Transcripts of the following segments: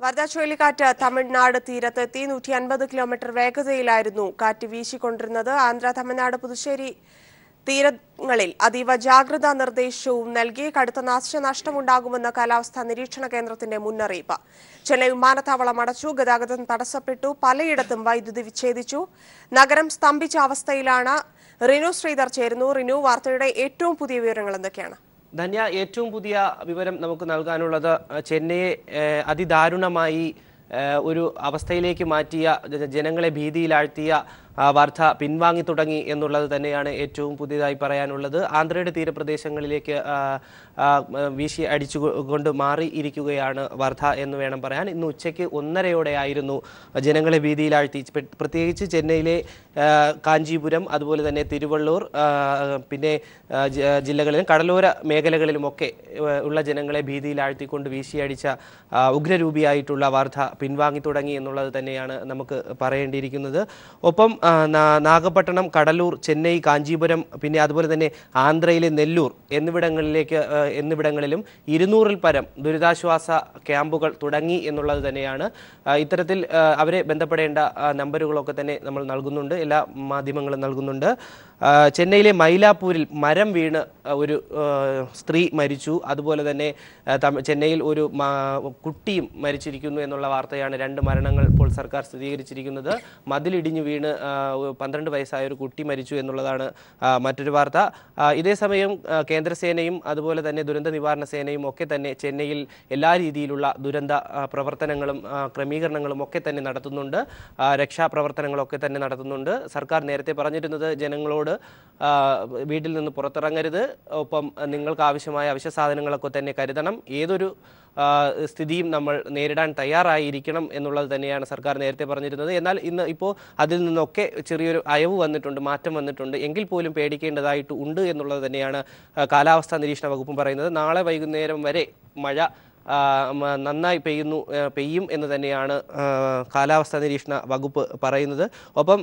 വർധ ചുഴലിക്കാറ്റ് തമിഴ്നാട് തീരത്തെത്തി 150 കിലോമീറ്റർ വേഗതയിലായിരുന്നു കാറ്റ് വീശിക്കൊണ്ടിരുന്നത്. ആന്ധ്ര, തമിഴ്നാട്, പുതുച്ചേരി തീരങ്ങളിൽ അതീവ ജാഗ്രതാ നിർദ്ദേശവും നൽകി. കടുത്ത നാശനഷ്ടമുണ്ടാകുമെന്ന് കാലാവസ്ഥാ നിരീക്ഷണ കേന്ദ്രത്തിന്റെ മുന്നറിയിപ്പ്. ചെന്നൈ വിമാനത്താവളം അടച്ചു, ഗതാഗതം തടസ്സപ്പെട്ടു, പലയിടത്തും വൈദ്യുതി വിച്ഛേദിച്ചു. നഗരം സ്തംഭിച്ച അവസ്ഥയിലാണ്. റിനു ശ്രീധർ ചേരുന്നു. റിനു, വാർത്തയുടെ ഏറ്റവും പുതിയ വിവരങ്ങൾ എന്തൊക്കെയാണ്? ധന്യ, ഏറ്റവും പുതിയ വിവരം നമുക്ക് നൽകാനുള്ളത് ചെന്നൈയെ അതിദാരുണമായി ഒരു അവസ്ഥയിലേക്ക് മാറ്റിയ, ജനങ്ങളെ ഭീതിയിലാഴ്ത്തിയ വാർത്ത പിൻവാങ്ങി തുടങ്ങി എന്നുള്ളത് തന്നെയാണ് ഏറ്റവും പുതിയതായി പറയാനുള്ളത്. ആന്ധ്രയുടെ തീരപ്രദേശങ്ങളിലേക്ക് വീശി അടിച്ചുകൊണ്ട് മാറിയിരിക്കുകയാണ് വർധ എന്ന് വേണം പറയാൻ. ഇന്ന് ഉച്ചയ്ക്ക് 1:30 ജനങ്ങളെ ഭീതിയിലാഴ്ത്തി. പ്രത്യേകിച്ച് ചെന്നൈയിലെ കാഞ്ചീപുരം, അതുപോലെ തന്നെ തിരുവള്ളൂർ, പിന്നെ ജില്ലകളിലും കടലോര മേഖലകളിലുമൊക്കെ ഉള്ള ജനങ്ങളെ ഭീതിയിലാഴ്ത്തിക്കൊണ്ട് വീശിയടിച്ച ഉഗ്രരൂപിയായിട്ടുള്ള വാർത്ത പിൻവാങ്ങി തുടങ്ങി എന്നുള്ളത് തന്നെയാണ് നമുക്ക് പറയേണ്ടിയിരിക്കുന്നത്. ഒപ്പം നാഗപട്ടണം, കടലൂർ, ചെന്നൈ, കാഞ്ചീപുരം, പിന്നെ അതുപോലെ തന്നെ ആന്ധ്രയിലെ നെല്ലൂർ എന്നിവിടങ്ങളിലും 200-ൽ പരം ദുരിതാശ്വാസ ക്യാമ്പുകൾ തുടങ്ങി എന്നുള്ളത് തന്നെയാണ്. ഇത്തരത്തിൽ അവരെ ബന്ധപ്പെടേണ്ട നമ്പറുകളൊക്കെ തന്നെ നമ്മൾ നൽകുന്നുണ്ട്, എല്ലാ മാധ്യമങ്ങളും നൽകുന്നുണ്ട്. ചെന്നൈയിലെ മൈലാപ്പൂരിൽ മരം വീണ് ഒരു സ്ത്രീ മരിച്ചു. അതുപോലെ തന്നെ ചെന്നൈയിൽ ഒരു കുട്ടിയും മരിച്ചിരിക്കുന്നു എന്നുള്ള വാർത്തയാണ്. 2 മരണങ്ങൾ ഇപ്പോൾ സർക്കാർ സ്ഥിരീകരിച്ചിരിക്കുന്നത്. മതിലിടിഞ്ഞു വീണ് 12 വയസ്സായ ഒരു കുട്ടി മരിച്ചു എന്നുള്ളതാണ് മറ്റൊരു വാർത്ത. ഇതേസമയം കേന്ദ്രസേനയും അതുപോലെ തന്നെ ദുരന്ത നിവാരണ സേനയും ഒക്കെ തന്നെ ചെന്നൈയിൽ എല്ലാ രീതിയിലുള്ള ദുരന്ത പ്രവർത്തനങ്ങളും ക്രമീകരണങ്ങളും ഒക്കെ തന്നെ നടത്തുന്നുണ്ട്. രക്ഷാപ്രവർത്തനങ്ങളൊക്കെ തന്നെ നടത്തുന്നുണ്ട്. സർക്കാർ നേരത്തെ പറഞ്ഞിരുന്നത് ജനങ്ങളോട് വീട്ടിൽ നിന്ന് പുറത്തിറങ്ങരുത്, ഒപ്പം നിങ്ങൾക്ക് ആവശ്യമായ അവശ്യ സാധനങ്ങളൊക്കെ തന്നെ കരുതണം, ഏതൊരു സ്ഥിതിയും നമ്മൾ നേരിടാൻ തയ്യാറായിരിക്കണം എന്നുള്ളത് തന്നെയാണ് സർക്കാർ നേരത്തെ പറഞ്ഞിരുന്നത്. എന്നാൽ ഇപ്പോൾ അതിൽ നിന്നൊക്കെ ചെറിയൊരു അയവ് വന്നിട്ടുണ്ട്, മാറ്റം വന്നിട്ടുണ്ട്. എങ്കിൽ പോലും പേടിക്കേണ്ടതായിട്ട് ഉണ്ട് എന്നുള്ളത് തന്നെയാണ് കാലാവസ്ഥാ നിരീക്ഷണ വകുപ്പും പറയുന്നത്. നാളെ വൈകുന്നേരം വരെ മഴ നന്നായി പെയ്യും എന്ന് തന്നെയാണ് കാലാവസ്ഥാ നിരീക്ഷണ വകുപ്പ് പറയുന്നത്. ഒപ്പം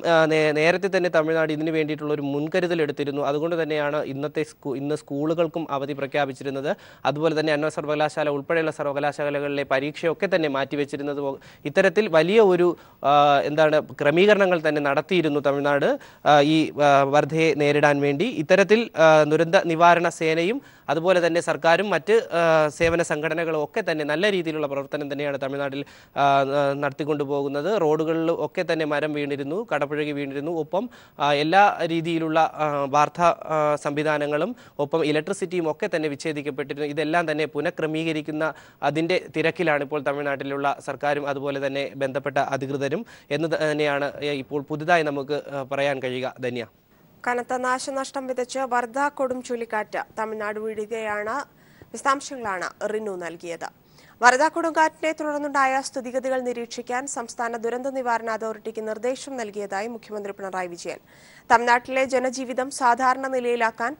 നേരത്തെ തന്നെ തമിഴ്നാട് ഇതിനു വേണ്ടിയിട്ടുള്ള ഒരു മുൻകരുതൽ എടുത്തിരുന്നു. അതുകൊണ്ട് തന്നെയാണ് ഇന്ന് സ്കൂളുകൾക്കും അവധി പ്രഖ്യാപിച്ചിരുന്നത്. അതുപോലെ തന്നെ അന്വ സർവകലാശാല ഉൾപ്പെടെയുള്ള സർവകലാശാലകളിലെ പരീക്ഷയൊക്കെ തന്നെ മാറ്റിവെച്ചിരുന്നത്. ഇത്തരത്തിൽ വലിയ ഒരു ക്രമീകരണങ്ങൾ തന്നെ നടത്തിയിരുന്നു തമിഴ്നാട് ഈ വർധയെ നേരിടാൻ വേണ്ടി. ഇത്തരത്തിൽ ദുരന്ത നിവാരണ സേനയും അതുപോലെ തന്നെ സർക്കാരും മറ്റ് സേവന സംഘടനകളും ഒക്കെ തന്നെ നല്ല രീതിയിലുള്ള പ്രവർത്തനം തന്നെയാണ് തമിഴ്നാട്ടിൽ നടത്തിക്കൊണ്ടു പോകുന്നത്. റോഡുകളിൽ ഒക്കെ തന്നെ മരം വീണിരുന്നു, കടപുഴകി വീണിരുന്നു. ഒപ്പം എല്ലാ രീതിയിലുള്ള വാർത്താ സംവിധാനങ്ങളും ഒപ്പം ഇലക്ട്രിസിറ്റിയും ഒക്കെ തന്നെ വിച്ഛേദിക്കപ്പെട്ടിരുന്നു. ഇതെല്ലാം തന്നെ പുനഃക്രമീകരിക്കുന്ന അതിൻ്റെ തിരക്കിലാണ് ഇപ്പോൾ തമിഴ്നാട്ടിലുള്ള സർക്കാരും അതുപോലെ തന്നെ ബന്ധപ്പെട്ട അധികൃതരും എന്ന് തന്നെയാണ് ഇപ്പോൾ പുതുതായി നമുക്ക് പറയാൻ കഴിയുക. ധന്യ, കനത്ത നാശനഷ്ടം വിതച്ച് വർധ കൊടും ചുഴലിക്കാറ്റ് തമിഴ്നാട് വീഴുകയാണ്. വിശദാംശങ്ങളാണ് റിനു നൽകിയത്. വർധ കൊടുങ്കാറ്റിനെ തുടർന്നുണ്ടായ സ്ഥിതിഗതികൾ നിരീക്ഷിക്കാൻ സംസ്ഥാന ദുരന്ത നിവാരണ അതോറിറ്റിക്ക് നിർദ്ദേശം നൽകിയതായി മുഖ്യമന്ത്രി പിണറായി വിജയൻ. തമിഴ്നാട്ടിലെ ജനജീവിതം സാധാരണ നിലയിലാക്കാൻ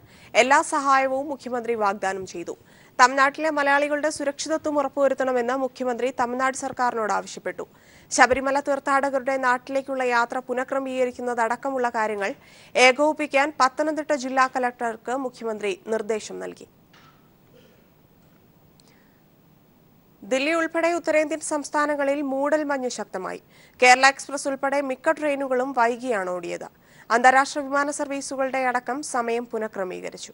എല്ലാ സഹായവും മുഖ്യമന്ത്രി വാഗ്ദാനം ചെയ്തു. തമിഴ്നാട്ടിലെ മലയാളികളുടെ സുരക്ഷിതത്വം ഉറപ്പുവരുത്തണമെന്ന് മുഖ്യമന്ത്രി തമിഴ്നാട് സർക്കാരിനോട് ആവശ്യപ്പെട്ടു. ശബരിമല തീർത്ഥാടകരുടെ നാട്ടിലേക്കുള്ള യാത്ര പുനഃക്രമീകരിക്കുന്നതടക്കമുള്ള കാര്യങ്ങൾ ഏകോപിപ്പിക്കാൻ പത്തനംതിട്ട ജില്ലാ കലക്ടർക്ക് മുഖ്യമന്ത്രി നിർദ്ദേശം നൽകി. ദില്ലി ഉൾപ്പെടെ ഉത്തരേന്ത്യൻ സംസ്ഥാനങ്ങളിൽ മൂടൽമഞ്ഞ് ശക്തമായി. കേരള എക്സ്പ്രസ് ഉൾപ്പെടെ മിക്ക ട്രെയിനുകളും വൈകിയാണ് ഓടിയത്. അന്താരാഷ്ട്ര വിമാന സർവീസുകളുടെ അടക്കം സമയം പുനഃക്രമീകരിച്ചു.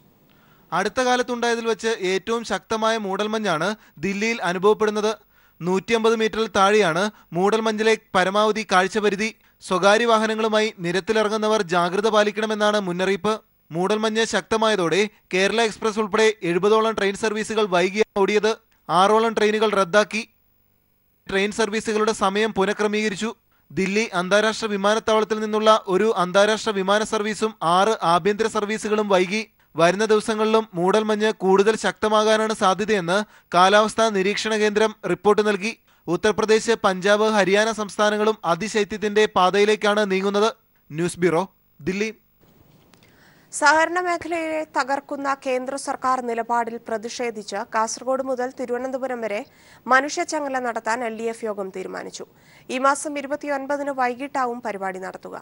അടുത്ത കാലത്തുണ്ടായതിൽ വെച്ച് ഏറ്റവും ശക്തമായ മൂടൽമഞ്ഞാണ് ദില്ലിയിൽ അനുഭവപ്പെടുന്നത്. 150 മീറ്ററിൽ താഴെയാണ് മൂടൽമഞ്ഞിലെ പരമാവധി കാഴ്ചപരിധി. സ്വകാര്യ വാഹനങ്ങളുമായി നിരത്തിലിറങ്ങുന്നവർ ജാഗ്രത പാലിക്കണമെന്നാണ് മുന്നറിയിപ്പ്. മൂടൽമഞ്ഞ് ശക്തമായതോടെ കേരള എക്സ്പ്രസ് ഉൾപ്പെടെ 70ഓളം ട്രെയിൻ സർവീസുകൾ വൈകിയാണ് ഓടിയത്. 6ഓളം ട്രെയിനുകൾ റദ്ദാക്കി. ട്രെയിൻ സർവീസുകളുടെ സമയം പുനഃക്രമീകരിച്ചു. ദില്ലി അന്താരാഷ്ട്ര വിമാനത്താവളത്തിൽ നിന്നുള്ള ഒരു അന്താരാഷ്ട്ര വിമാന സർവീസും 6 ആഭ്യന്തര സർവീസുകളും വൈകി. വരുന്ന ദിവസങ്ങളിലും മൂടൽമഞ്ഞ് കൂടുതൽ ശക്തമാകാനാണ് സാധ്യതയെന്ന് കാലാവസ്ഥാ നിരീക്ഷണ കേന്ദ്രം റിപ്പോർട്ട് നൽകി. ഉത്തർപ്രദേശ്, പഞ്ചാബ്, ഹരിയാന സംസ്ഥാനങ്ങളും അതിശൈത്യത്തിന്റെ പാതയിലേക്കാണ് നീങ്ങുന്നത്. News bureau, Delhi. സഹകരണ മേഖലയെ തകർക്കുന്ന കേന്ദ്ര സർക്കാർ നിലപാടിൽ പ്രതിഷേധിച്ച് കാസർഗോഡ് മുതൽ തിരുവനന്തപുരം വരെ മനുഷ്യച്ചങ്ങല നടത്താൻ LDF യോഗം തീരുമാനിച്ചു. ഈ മാസം 29-ന് വൈകിട്ടാവും പരിപാടി നടത്തുക.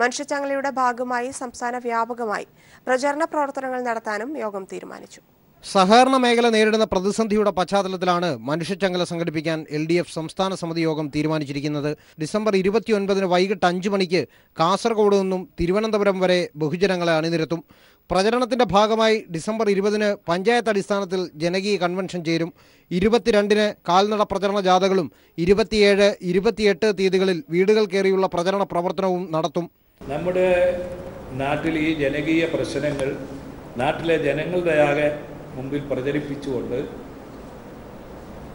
മനുഷ്യച്ചങ്ങലയുടെ ഭാഗമായി സംസ്ഥാന വ്യാപകമായി പ്രചരണ പ്രവർത്തനങ്ങൾ നടത്താനും യോഗം തീരുമാനിച്ചു. സഹകരണ മേഖല നേരിടുന്ന പ്രതിസന്ധിയുടെ പശ്ചാത്തലത്തിലാണ് മനുഷ്യച്ചങ്ങല സംഘടിപ്പിക്കാൻ LDF സംസ്ഥാന സമിതി യോഗം തീരുമാനിച്ചിരിക്കുന്നത്. ഡിസംബർ 29 വൈകിട്ട് 5 മണിക്ക് കാസർഗോഡ് നിന്നും തിരുവനന്തപുരം വരെ ബഹുജനങ്ങളെ അണിനിരത്തും. പ്രചരണത്തിന്റെ ഭാഗമായി ഡിസംബർ 20 പഞ്ചായത്ത് അടിസ്ഥാനത്തിൽ ജനകീയ കൺവെൻഷൻ ചേരും. 22 കാൽനട പ്രചരണ ജാഥകളും 27, 28 തീയതികളിൽ വീടുകൾ കയറിയുള്ള പ്രചരണ പ്രവർത്തനവും നടത്തും. നമ്മുടെ നാട്ടിൽ ഈ ജനകീയ പ്രശ്നങ്ങൾ നാട്ടിലെ ജനങ്ങളുടെയാകെ മുമ്പിൽ പ്രചരിപ്പിച്ചുകൊണ്ട്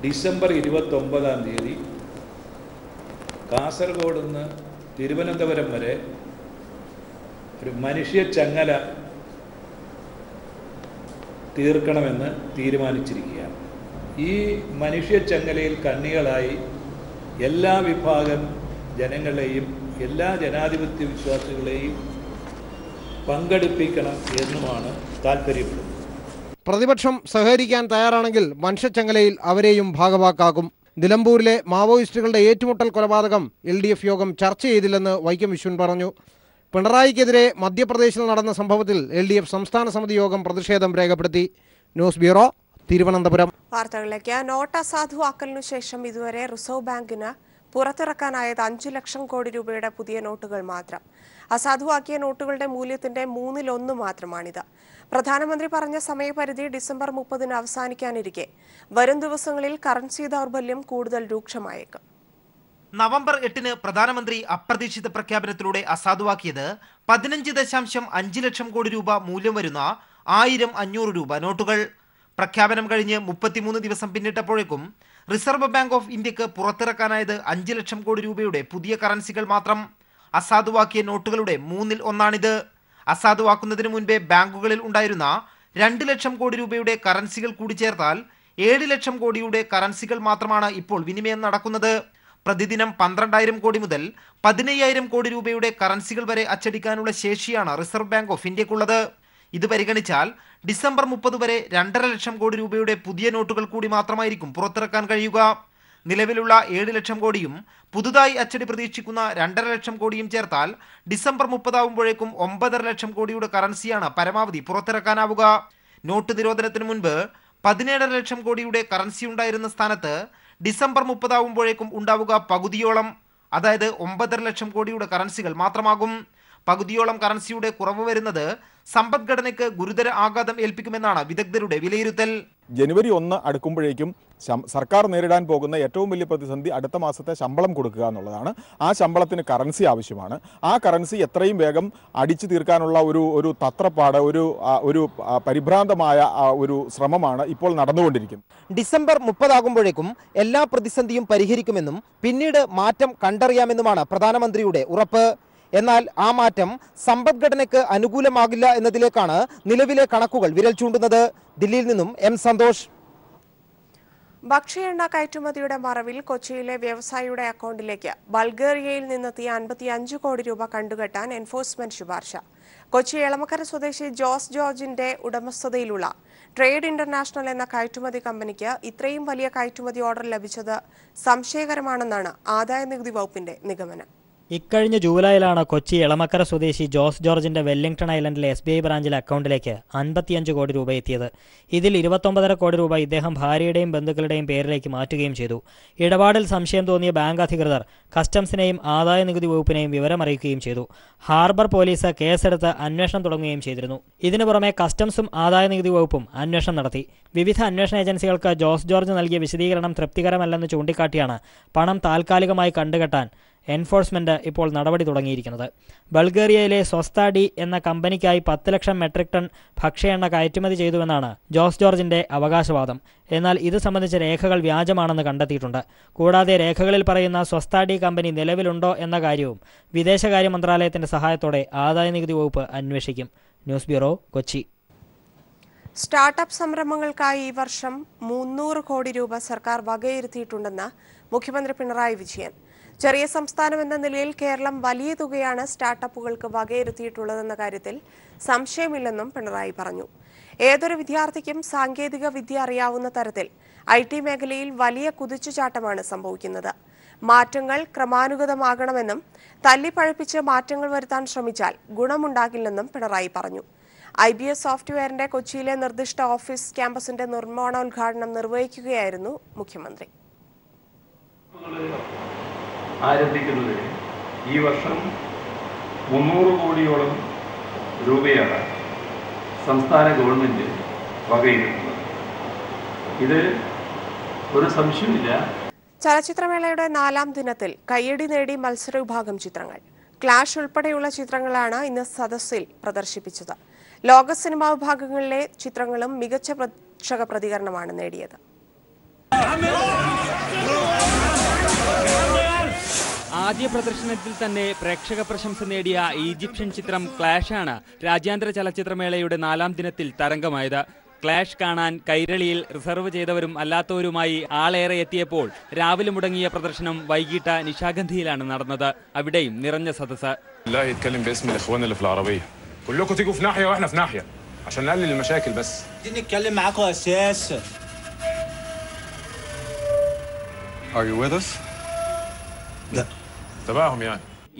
ഡിസംബർ 29 തീയതി കാസർഗോഡ് നിന്ന് തിരുവനന്തപുരം വരെ ഒരു മനുഷ്യച്ചങ്ങല തീർക്കണമെന്ന് തീരുമാനിച്ചിരിക്കുകയാണ്. ഈ മനുഷ്യച്ചങ്ങലയിൽ കണ്ണികളായി എല്ലാ വിഭാഗം ജനങ്ങളെയും എല്ലാ ജനാധിപത്യ വിശ്വാസികളെയും പങ്കെടുപ്പിക്കണം എന്നുമാണ് താൽപ്പര്യപ്പെടുന്നത്. പ്രതിപക്ഷം സഹകരിക്കാൻ തയ്യാറാണെങ്കിൽ മനുഷ്യച്ചങ്ങലയിൽ അവരെയും ഭാഗവാക്കാക്കും. നിലമ്പൂരിലെ മാവോയിസ്റ്റുകളുടെ ഏറ്റുമുട്ടൽ കൊലപാതകം LDF യോഗം ചർച്ച ചെയ്തില്ലെന്ന് വൈക്കം വിശ്വൻ പറഞ്ഞു. പിണറായിക്കെതിരെ മധ്യപ്രദേശിൽ നടന്ന സംഭവത്തിൽ LDF സംസ്ഥാന സമിതി യോഗം പ്രതിഷേധം രേഖപ്പെടുത്തി. News bureau, Thiruvananthapuram. വാർത്തകളിലേക്ക്. നോട്ട് അസാധുവാക്കലിനു ശേഷം ഇതുവരെ റിസർവ് ബാങ്കിന് പുറത്തിറക്കാനായത് 5 ലക്ഷം കോടി രൂപയുടെ പുതിയ നോട്ടുകൾ മാത്രം. അസാധുവാക്കിയ നോട്ടുകളുടെ മൂല്യത്തിന്റെ 1/3 മാത്രമാണിത്. പ്രധാനമന്ത്രി പറഞ്ഞ സമയപരിധി ഡിസംബർ 30 അവസാനിക്കാനിരിക്കെ വരും ദിവസങ്ങളിൽ കറൻസി ദൗർബല്യം കൂടുതൽ രൂക്ഷമായേക്കും. നവംബർ 8 പ്രധാനമന്ത്രി അപ്രതീക്ഷിത പ്രഖ്യാപനത്തിലൂടെ അസാധുവാക്കിയത് 15.5 ലക്ഷം കോടി രൂപ മൂല്യം വരുന്ന 1000, 500 രൂപ നോട്ടുകൾ. പ്രഖ്യാപനം കഴിഞ്ഞ് 33 ദിവസം പിന്നിട്ടപ്പോഴേക്കും റിസർവ് ബാങ്ക് ഓഫ് ഇന്ത്യക്ക് പുറത്തിറക്കാനായത് 5 ലക്ഷം കോടി രൂപയുടെ പുതിയ കറൻസികൾ മാത്രം. അസാധുവാക്കിയ നോട്ടുകളുടെ 1/3 അസാധുവാക്കുന്നതിന് മുൻപേ ബാങ്കുകളിൽ ഉണ്ടായിരുന്ന 2 ലക്ഷം കോടി രൂപയുടെ കറൻസികൾ കൂടി ചേർത്താൽ 7 ലക്ഷം കോടിയുടെ കറൻസികൾ മാത്രമാണ് ഇപ്പോൾ വിനിമയം നടക്കുന്നത്. പ്രതിദിനം 12,000 കോടി മുതൽ 15,000 കോടി രൂപയുടെ കറൻസികൾ വരെ അച്ചടിക്കാനുള്ള ശേഷിയാണ് റിസർവ് ബാങ്ക് ഓഫ് ഇന്ത്യക്കുള്ളത്. ഇത് പരിഗണിച്ചാൽ ഡിസംബർ 30 വരെ 2.5 ലക്ഷം കോടി രൂപയുടെ പുതിയ നോട്ടുകൾ കൂടി മാത്രമായിരിക്കും പുറത്തിറക്കാൻ കഴിയുക. നിലവിലുള്ള 7 ലക്ഷം കോടിയും പുതുതായി അച്ചടി പ്രതീക്ഷിക്കുന്ന 2.5 ലക്ഷം കോടിയും ചേർത്താൽ ഡിസംബർ 30 ആവുമ്പോഴേക്കും 9.5 ലക്ഷം കോടിയുടെ കറൻസിയാണ് പരമാവധി പുറത്തിറക്കാനാവുക. നോട്ട് നിരോധനത്തിന് മുൻപ് 17.5 ലക്ഷം കോടിയുടെ കറൻസി ഉണ്ടായിരുന്ന സ്ഥാനത്ത് ഡിസംബർ 30 ആവുമ്പോഴേക്കും ഉണ്ടാവുക പകുതിയോളം, അതായത് 9.5 ലക്ഷം കോടിയുടെ കറൻസികൾ മാത്രമാകും. പകുതിയോളം കറൻസിയുടെ കുറവ് വരുന്നത് സമ്പദ്ഘടനയ്ക്ക് ഗുരുതര ആഘാതം ഏൽപ്പിക്കുമെന്നാണ് വിദഗ്ധരുടെ വിലയിരുത്തൽ. ജനുവരി 1 അടുക്കുമ്പോഴേക്കും സർക്കാർ നേരിടാൻ പോകുന്ന ഏറ്റവും വലിയ പ്രതിസന്ധി അടുത്ത മാസത്തെ ശമ്പളം കൊടുക്കുക എന്നുള്ളതാണ്. ആ ശമ്പളത്തിന് കറൻസി ആവശ്യമാണ്. ആ കറൻസി എത്രയും വേഗം അടിച്ചു തീർക്കാനുള്ള ഒരു തത്രപ്പാട്, ഒരു പരിഭ്രാന്തമായ ഒരു ശ്രമമാണ് ഇപ്പോൾ നടന്നുകൊണ്ടിരിക്കുന്നത്. ഡിസംബർ 30 ആകുമ്പോഴേക്കും എല്ലാ പ്രതിസന്ധിയും പരിഹരിക്കുമെന്നും പിന്നീട് മാറ്റം കണ്ടറിയാമെന്നുമാണ് പ്രധാനമന്ത്രിയുടെ ഉറപ്പ്. എന്നാൽ ആ മാറ്റം സമ്പദ്ഘടനയ്ക്ക് അനുകൂലമാകില്ല എന്നതിലേക്കാണ് നിലവിലെ കണക്കുകൾ വിരൽ ചൂണ്ടുന്നത്. ദില്ലിയിൽ നിന്നും M. സന്തോഷ്. ഭക്ഷ്യ എണ്ണ കയറ്റുമതിയുടെ മറവിൽ കൊച്ചിയിലെ വ്യവസായിയുടെ അക്കൗണ്ടിലേക്ക് ബൾഗേറിയയിൽ നിന്നെത്തിയ 55 കോടി രൂപ കണ്ടുകെട്ടാൻ എൻഫോഴ്സ്മെന്റ് ശുപാർശ. കൊച്ചി എളമക്കര സ്വദേശി ജോസ് ജോർജിന്റെ ഉടമസ്ഥതയിലുള്ള ട്രേഡ് ഇന്റർനാഷണൽ എന്ന കയറ്റുമതി കമ്പനിക്ക് ഇത്രയും വലിയ കയറ്റുമതി ഓർഡർ ലഭിച്ചത് സംശയകരമാണെന്നാണ് ആദായനികുതി വകുപ്പിന്റെ നിഗമനം. ഇക്കഴിഞ്ഞ ജൂലൈയിലാണ് കൊച്ചി എളമക്കര സ്വദേശി ജോസ് ജോർജിന്റെ വെല്ലിംഗ്ടൺ ഐലൻഡിലെ SBI ബ്രാഞ്ചിലെ അക്കൗണ്ടിലേക്ക് 55 കോടി രൂപ എത്തിയത്. ഇതിൽ 29.5 കോടി രൂപ ഇദ്ദേഹം ഭാര്യയുടെയും ബന്ധുക്കളുടെയും പേരിലേക്ക് മാറ്റുകയും ചെയ്തു. ഇടപാടിൽ സംശയം തോന്നിയ ബാങ്ക് അധികൃതർ കസ്റ്റംസിനെയും ആദായനികുതി വകുപ്പിനെയും വിവരമറിയിക്കുകയും ചെയ്തു. ഹാർബർ പോലീസ് കേസെടുത്ത് അന്വേഷണം തുടങ്ങുകയും ചെയ്തിരുന്നു. ഇതിനു പുറമെ കസ്റ്റംസും ആദായനികുതി വകുപ്പും അന്വേഷണം നടത്തി. വിവിധ അന്വേഷണ ഏജൻസികൾക്ക് ജോസ് ജോർജ് നൽകിയ വിശദീകരണം തൃപ്തികരമല്ലെന്ന് ചൂണ്ടിക്കാട്ടിയാണ് പണം താൽക്കാലികമായി കണ്ടുകെട്ടാൻ എൻഫോഴ്സ്മെന്റ് ഇപ്പോൾ നടപടി തുടങ്ങിയിരിക്കുന്നത്. ബൾഗേറിയയിലെ സ്വസ്താഡി എന്ന കമ്പനിക്കായി 10 ലക്ഷം മെട്രിക് ടൺ ഭക്ഷ്യ എണ്ണ കയറ്റുമതി ചെയ്തുവെന്നാണ് ജോസ് ജോർജിന്റെ അവകാശവാദം. എന്നാൽ ഇത് സംബന്ധിച്ച രേഖകൾ വ്യാജമാണെന്ന് കണ്ടെത്തിയിട്ടുണ്ട്. കൂടാതെ രേഖകളിൽ പറയുന്ന സ്വസ്താഡി കമ്പനി നിലവിലുണ്ടോ എന്ന കാര്യവും വിദേശകാര്യ മന്ത്രാലയത്തിന്റെ സഹായത്തോടെ ആദായനികുതി വകുപ്പ് അന്വേഷിക്കും. News bureau, Kochi. സ്റ്റാർട്ടപ്പ് സംരംഭങ്ങൾക്കായി ഈ വർഷം 300 കോടി രൂപ സർക്കാർ വകയിരുത്തിയിട്ടുണ്ടെന്ന് മുഖ്യമന്ത്രി പിണറായി വിജയൻ. ചെറിയ സംസ്ഥാനം എന്ന നിലയിൽ കേരളം വലിയ തുകയാണ് സ്റ്റാർട്ടപ്പുകൾക്ക് വകയിരുത്തിയിട്ടുള്ളതെന്ന കാര്യത്തിൽ സംശയമില്ലെന്നും പിണറായി പറഞ്ഞു. ഏതൊരു വിദ്യാർത്ഥിക്കും സാങ്കേതിക വിദ്യ അറിയാവുന്ന തരത്തിൽ IT മേഖലയിൽ വലിയ കുതിച്ചുചാട്ടമാണ് സംഭവിക്കുന്നത്. മാറ്റങ്ങൾ ക്രമാനുഗതമാകണമെന്നും തല്ലിപ്പഴപ്പിച്ച് മാറ്റങ്ങൾ വരുത്താൻ ശ്രമിച്ചാൽ ഗുണമുണ്ടാകില്ലെന്നും പിണറായി പറഞ്ഞു. IBS സോഫ്റ്റ്വെയറിന്റെ കൊച്ചിയിലെ നിർദ്ദിഷ്ട ഓഫീസ് ക്യാമ്പസിന്റെ നിർമ്മാണോദ്ഘാടനം നിർവഹിക്കുകയായിരുന്നു മുഖ്യമന്ത്രി. ആരംഭിക്കുന്നതിന് ഈ വർഷം 300 കോടിയോളം രൂപയാണ് സംസ്ഥാന ഗവൺമെന്റ് വകയിരുത്തുന്നത്. ഇത് ഒരു സംശയമില്ല. ചലച്ചിത്രമേളയുടെ 4ാം ദിനത്തിൽ കയ്യടി നേടി മത്സര വിഭാഗം ചിത്രങ്ങൾ. ക്ലാഷ് ഉൾപ്പെടെയുള്ള ചിത്രങ്ങളാണ് ഇന്ന് സദസ്സിൽ പ്രദർശിപ്പിച്ചത്. ലോക സിനിമാ വിഭാഗങ്ങളിലെ ചിത്രങ്ങളും മികച്ച പ്രേക്ഷക പ്രതികരണമാണ് നേടിയത്. ആദ്യ പ്രദർശനത്തിൽ തന്നെ പ്രേക്ഷക പ്രശംസ നേടിയ ഈജിപ്ഷ്യൻ ചിത്രം ക്ലാഷാണ് രാജ്യാന്തര ചലച്ചിത്രമേളയുടെ 4ാം ദിനത്തിൽ തരംഗമായത്. ക്ലാഷ് കാണാൻ കൈരളിയിൽ റിസർവ് ചെയ്തവരും അല്ലാത്തവരുമായി ആളേറെ എത്തിയപ്പോൾ രാവിലെ മുടങ്ങിയ പ്രദർശനം വൈകിട്ട് നിശാഗന്ധിയിലാണ് നടന്നത്. അവിടെയും നിറഞ്ഞ സദസ്സ്.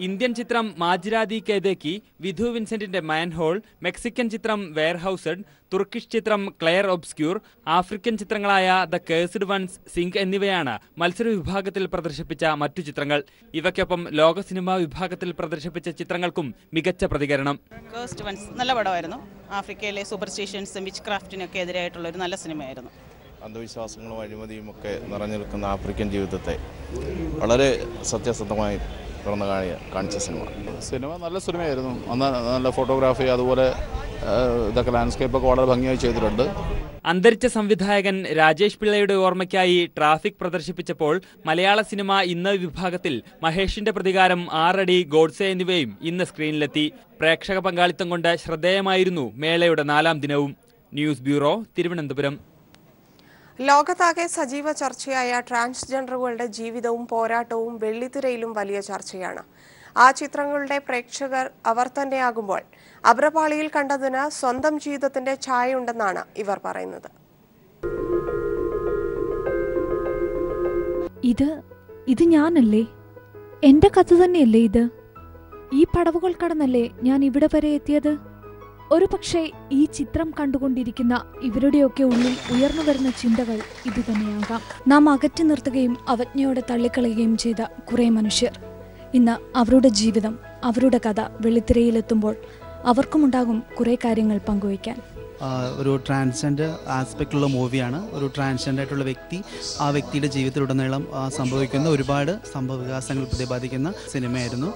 ഇന്ത്യൻ ചിത്രം മാജിരാദി കേദേക്കി, വിധു വിൻസെന്റിന്റെ മാൻഹോൾ, മെക്സിക്കൻ ചിത്രം വെയർഹൌസഡ്, തുർക്കിഷ് ചിത്രം ക്ലെയർ ഒബ്സ്ക്യൂർ, ആഫ്രിക്കൻ ചിത്രങ്ങളായ ദ കേഴ്സ്ഡ് വൺസ്, സിങ്ക് എന്നിവയാണ് മത്സര വിഭാഗത്തിൽ പ്രദർശിപ്പിച്ച മറ്റു ചിത്രങ്ങൾ. ഇവയ്ക്കൊപ്പം ലോക സിനിമാ വിഭാഗത്തിൽ പ്രദർശിപ്പിച്ച ചിത്രങ്ങൾക്കും മികച്ച പ്രതികരണം. കേഴ്സ്ഡ് വൺസ് നല്ല പടമായിരുന്നു. ആഫ്രിക്കയിലെ സൂപ്പർസ്റ്റിഷൻസും വിച്ച് ക്രാഫ്റ്റിനൊക്കെ എതിരായിട്ടുള്ള ഒരു നല്ല സിനിമയായിരുന്നു. അന്ധവിശ്വാസങ്ങളും അഴിമതിയും ഒക്കെ നിറഞ്ഞു നിൽക്കുന്ന ആഫ്രിക്കൻ ജീവിതത്തെ വളരെ സത്യസന്ധമായി കാണിച്ച സിനിമ നല്ല സിനിമയായിരുന്നു. നല്ല ഫോട്ടോഗ്രാഫി, അതുപോലെ ഇതൊക്കെ ലാൻഡ്സ്കേപ്പൊക്കെ വളരെ ഭംഗിയായി ചെയ്തിട്ടുണ്ട്. അന്തരിച്ച സംവിധായകൻ രാജേഷ് പിള്ളയുടെ ഓർമ്മയ്ക്കായി ട്രാഫിക് പ്രദർശിപ്പിച്ചപ്പോൾ മലയാള സിനിമ ഇന്ന് വിഭാഗത്തിൽ മഹേഷിന്റെ പ്രതികാരം, 6 അടി, ഗോഡ്സെ എന്നിവയും ഇന്ന് സ്ക്രീനിലെത്തി. പ്രേക്ഷക പങ്കാളിത്തം കൊണ്ട് ശ്രദ്ധേയമായിരുന്നു മേളയുടെ 4ാം ദിനവും. News bureau, Thiruvananthapuram. ലോകത്താകെ സജീവ ചർച്ചയായ ട്രാൻസ്ജെൻഡറുകളുടെ ജീവിതവും പോരാട്ടവും വെള്ളിത്തിരയിലും വലിയ ചർച്ചയാണ്. ആ ചിത്രങ്ങളുടെ പ്രേക്ഷകർ അവർ തന്നെയാകുമ്പോൾ അഭ്രപാളിയിൽ കണ്ടതിന് സ്വന്തം ജീവിതത്തിന്റെ ഛായയുണ്ടെന്നാണ് ഇവർ പറയുന്നത്. ഇത് ഞാനല്ലേ? എന്റെ കഥ തന്നെയല്ലേ ഇത്? ഈ പടവുകൾ കടന്നല്ലേ ഞാൻ ഇവിടെ വരെ എത്തിയത്? ഒരു പക്ഷേ ഈ ചിത്രം കണ്ടുകൊണ്ടിരിക്കുന്ന ഇവരുടെയൊക്കെ ഉള്ളിൽ ഉയർന്നു വരുന്ന ചിന്തകൾ ഇതുതന്നെയാകാം. നാം അകറ്റി നിർത്തുകയും അവജ്ഞയോടെ തള്ളിക്കളയുകയും ചെയ്ത കുറേ മനുഷ്യർ ഇന്ന് അവരുടെ ജീവിതം, അവരുടെ കഥ വെള്ളിത്തിരയിലെത്തുമ്പോൾ അവർക്കുമുണ്ടാകും കുറേ കാര്യങ്ങൾ പങ്കുവയ്ക്കാൻ. ഒരു ട്രാൻസ്ജെൻഡർ ആസ്പെക്റ്റുള്ള മൂവിയാണ്. ഒരു ട്രാൻസ്ജെൻഡർ ആയിട്ടുള്ള വ്യക്തി, ആ വ്യക്തിയുടെ ജീവിതത്തിലുടനീളം സംഭവിക്കുന്ന ഒരുപാട് സംഭവവികാസങ്ങൾ പ്രതിപാദിക്കുന്ന സിനിമയായിരുന്നു.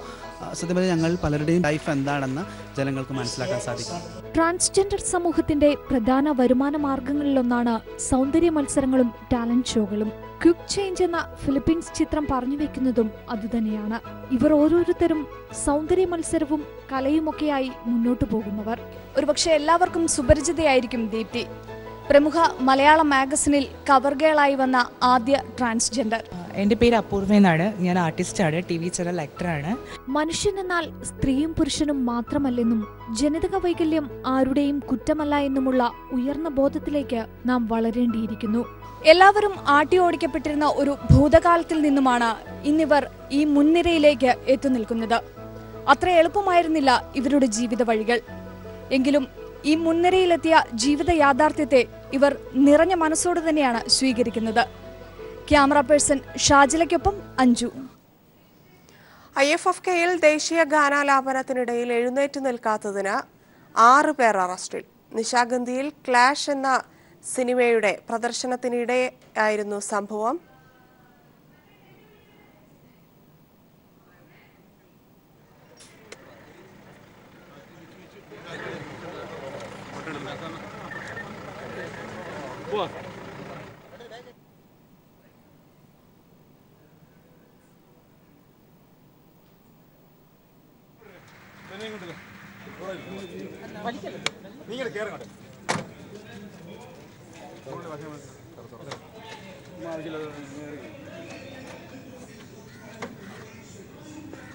സത്യം പറഞ്ഞാൽ ഞങ്ങൾ പലരുടെയും ലൈഫ് എന്താണെന്ന് ജനങ്ങൾക്ക് മനസ്സിലാക്കാൻ സാധിക്കും. ട്രാൻസ്ജെൻഡർ സമൂഹത്തിന്റെ പ്രധാന വരുമാന മാർഗങ്ങളിലൊന്നാണ് സൗന്ദര്യ മത്സരങ്ങളും ടാലന്റ് ഷോകളും. ക്വിക്ക് ചേഞ്ച് എന്ന ഫിലിപ്പീൻസ് ചിത്രം പറഞ്ഞു വെക്കുന്നതും അതുതന്നെയാണ്. ഇവർ ഓരോരുത്തരും സൗന്ദര്യ മത്സരവും കലയുമൊക്കെയായി മുന്നോട്ടു പോകുന്നവർ. ഒരുപക്ഷെ എല്ലാവർക്കും സുപരിചിതയായിരിക്കും ദീപ്തി, പ്രമുഖ മലയാള മാഗസിനിൽ കവർ ഗേളായി വന്ന ആദ്യ ട്രാൻസ്ജെൻഡർ. എൻ്റെ പേര് അപൂർവ എന്നാണ്. ഞാൻ ആർട്ടിസ്റ്റാണ്, TV ചാനൽ ആക്ടറാണ്. മനുഷ്യനെന്നാൽ സ്ത്രീയും പുരുഷനും മാത്രമല്ലെന്നും ജനിതക വൈകല്യം ആരുടെയും കുറ്റമല്ല എന്നുമുള്ള ഉയർന്ന ബോധത്തിലേക്ക് നാം വളരേണ്ടിയിരിക്കുന്നു. എല്ലാവരും ആട്ടി ഓടിക്കപ്പെട്ടിരുന്ന ഒരു ഭൂതകാലത്തിൽ നിന്നുമാണ് ഇന്നിവർ ഈ മുൻനിരയിലേക്ക് എത്തിനിൽക്കുന്നത്. അത്ര എളുപ്പമായിരുന്നില്ല ഇവരുടെ ജീവിത വഴികൾ. എങ്കിലും ഈ മുൻനിരയിലെത്തിയ ജീവിത യാഥാർത്ഥ്യത്തെ ഇവർ നിറഞ്ഞ മനസ്സോട് തന്നെയാണ് സ്വീകരിക്കുന്നത്. ക്യാമറ പേഴ്സൺ ഷാജിലയ്ക്കൊപ്പം അഞ്ജു. IFFKയിൽ ദേശീയ ഗാനാലാപനത്തിനിടയിൽ എഴുന്നേറ്റ് നിൽക്കാത്തതിന് 6 പേർ അറസ്റ്റിൽ. നിശാഗന്ധിയിൽ ക്ലാഷ് എന്ന സിനിമയുടെ പ്രദർശനത്തിനിടെയായിരുന്നു സംഭവം.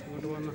ഇങ്ങോട്ട് വന്ന